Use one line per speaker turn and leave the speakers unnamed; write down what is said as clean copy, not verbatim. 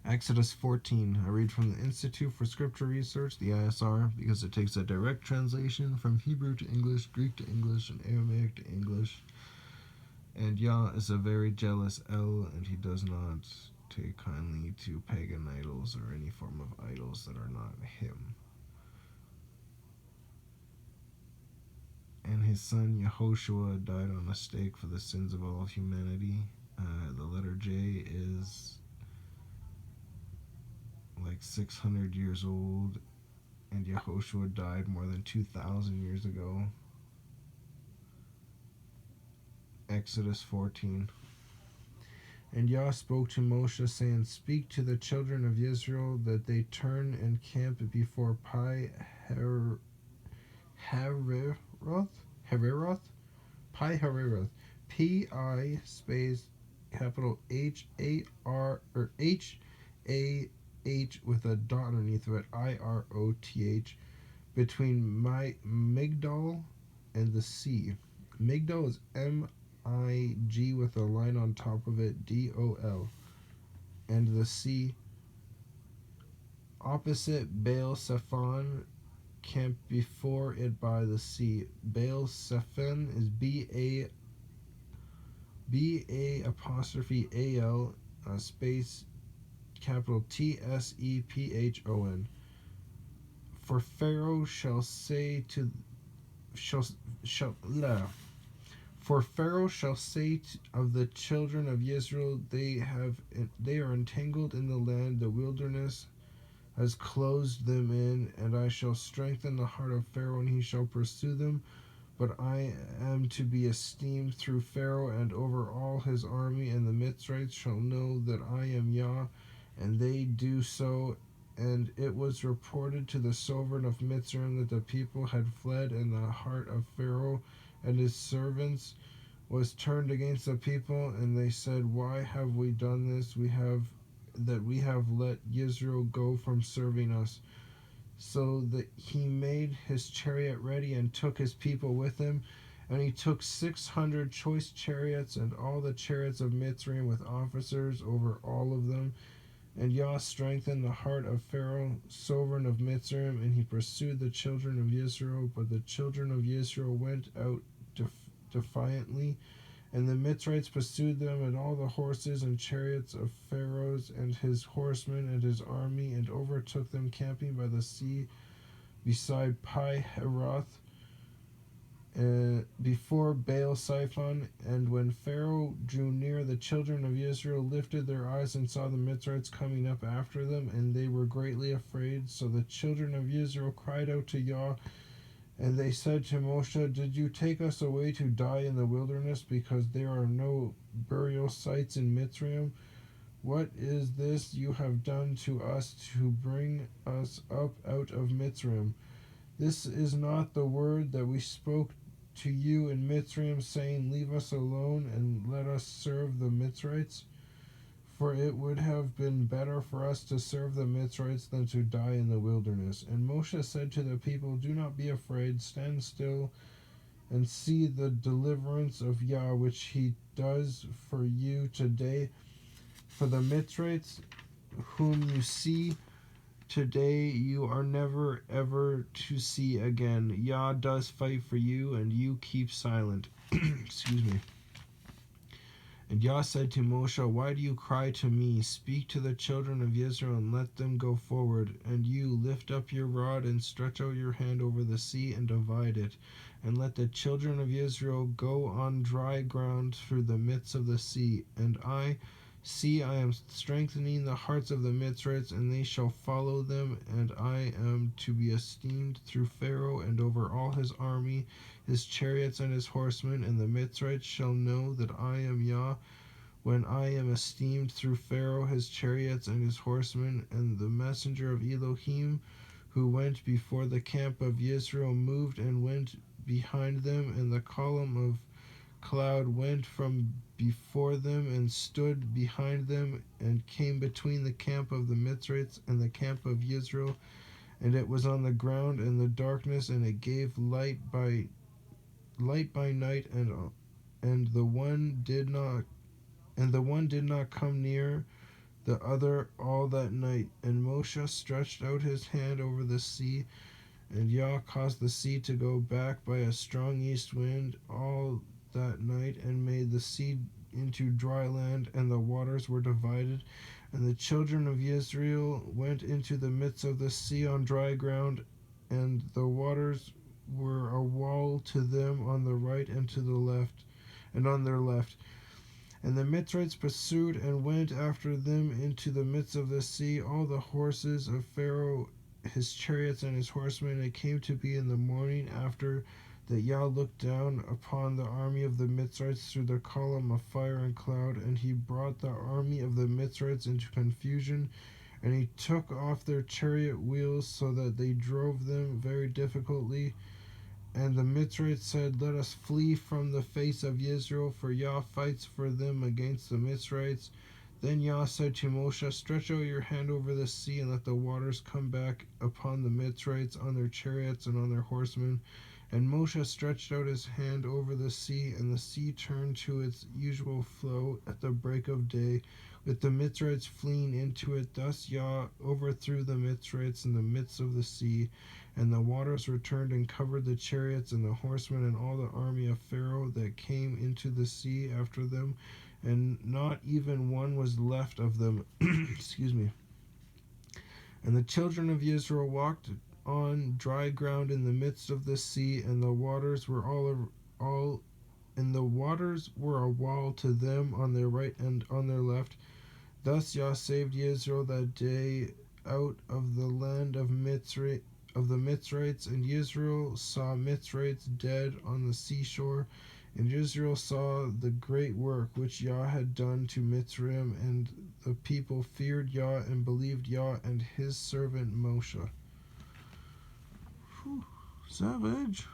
Exodus 14. I read from the Institute for Scripture Research, the ISR, because it takes a direct translation from Hebrew to English, Greek to English, and Aramaic to English. And Yah is a very jealous El, and he does not take kindly to pagan idols or any form of idols that are not him. And his son Yehoshua died on a stake for the sins of all humanity. The letter J is like 600 years old, and Yehoshua died more than 2,000 years ago. Exodus 14. And Yah spoke to Moshe, saying, Speak to the children of Israel that they turn and camp before Pi Hareroth, Pi space capital H-A-R or H-A-H with a dot underneath of it, I-R-O-T-H, between Migdol and the sea. Migdol is M-I-G with a line on top of it, D-O-L, and the sea. Opposite Baal Zephon, camp before it by the sea. Baal Zephon is B-A apostrophe A-L space capital T-S-E-P-H-O-N. For Pharaoh shall say to For Pharaoh shall say of the children of Israel, they are entangled in the land, the wilderness has closed them in, and I shall strengthen the heart of Pharaoh, and he shall pursue them. But I am to be esteemed through Pharaoh and over all his army, and the Mitzrites shall know that I am Yah, and they do so. And it was reported to the sovereign of Mitzrayim that the people had fled, and the heart of Pharaoh and his servants was turned against the people, and they said, Why have we done this? We have let Israel go from serving us. So that he made his chariot ready and took his people with him, and he took 600 choice chariots and all the chariots of Mitzrayim with officers over all of them. And Yah strengthened the heart of Pharaoh, sovereign of Mitzrayim, and he pursued the children of Israel. But the children of Israel went out defiantly, and the Mitzrites pursued them, and all the horses and chariots of Pharaoh's and his horsemen and his army, and overtook them camping by the sea beside Pi Haroth, before Baal Zephon. And when Pharaoh drew near, the children of Israel lifted their eyes and saw the Mitzrites coming up after them, and they were greatly afraid. So the children of Israel cried out to Yah, and they said to Moshe, Did you take us away to die in the wilderness, because there are no burial sites in Mitzrayim? What is this you have done to us to bring us up out of Mitzrayim? This is not the word that we spoke to you in Mitzrayim, saying, Leave us alone and let us serve the Mitzrites? For it would have been better for us to serve the Mitzrites than to die in the wilderness. And Moshe said to the people, Do not be afraid, stand still and see the deliverance of Yah, which he does for you today. For the Mitzrites whom you see today, you are never ever to see again. Yah does fight for you, and you keep silent. Excuse me. And Yah said to Moshe, Why do you cry to me? Speak to the children of Israel and let them go forward. And you lift up your rod and stretch out your hand over the sea and divide it. And let the children of Israel go on dry ground through the midst of the sea. And I am strengthening the hearts of the Mitzrites, and they shall follow them. And I am to be esteemed through Pharaoh and over all his army, his chariots and his horsemen, and the Mitzrites shall know that I am Yah, when I am esteemed through Pharaoh, his chariots and his horsemen. And the messenger of Elohim, who went before the camp of Israel, moved and went behind them, and the column of cloud went from before them and stood behind them, and came between the camp of the Mitzrites and the camp of Israel. And it was on the ground in the darkness, and it gave light by night, and the one did not come near, the other all that night. And Moshe stretched out his hand over the sea, and Yah caused the sea to go back by a strong east wind all that night, and made the sea into dry land, and the waters were divided. And the children of Israel went into the midst of the sea on dry ground, and the waters were a wall to them on the right and to the left, and on their left. And the Mitzrites pursued and went after them into the midst of the sea, all the horses of Pharaoh, his chariots, and his horsemen. It came to be in the morning after that Yah looked down upon the army of the Mitzrites through the column of fire and cloud, and he brought the army of the Mitzrites into confusion, and he took off their chariot wheels so that they drove them very difficultly. And the Mitzrites said, "Let us flee from the face of Israel, for Yah fights for them against the Mitzrites." Then Yah said to Moshe, "Stretch out your hand over the sea, and let the waters come back upon the Mitzrites, on their chariots and on their horsemen." And Moshe stretched out his hand over the sea, and the sea turned to its usual flow at the break of day, with the Mitzrites fleeing into it. Thus Yah overthrew the Mitzrites in the midst of the sea, and the waters returned and covered the chariots and the horsemen and all the army of Pharaoh that came into the sea after them, and not even one was left of them. Excuse me. And the children of Israel walked on dry ground in the midst of the sea, and the waters were all and the waters were a wall to them on their right and on their left. Thus Yah saved Israel that day out of the land of the Mitzrites, and Israel saw Mitzrites dead on the seashore, and Israel saw the great work which Yah had done to Mitzrayim, and the people feared Yah and believed Yah and his servant Moshe. Whew, savage.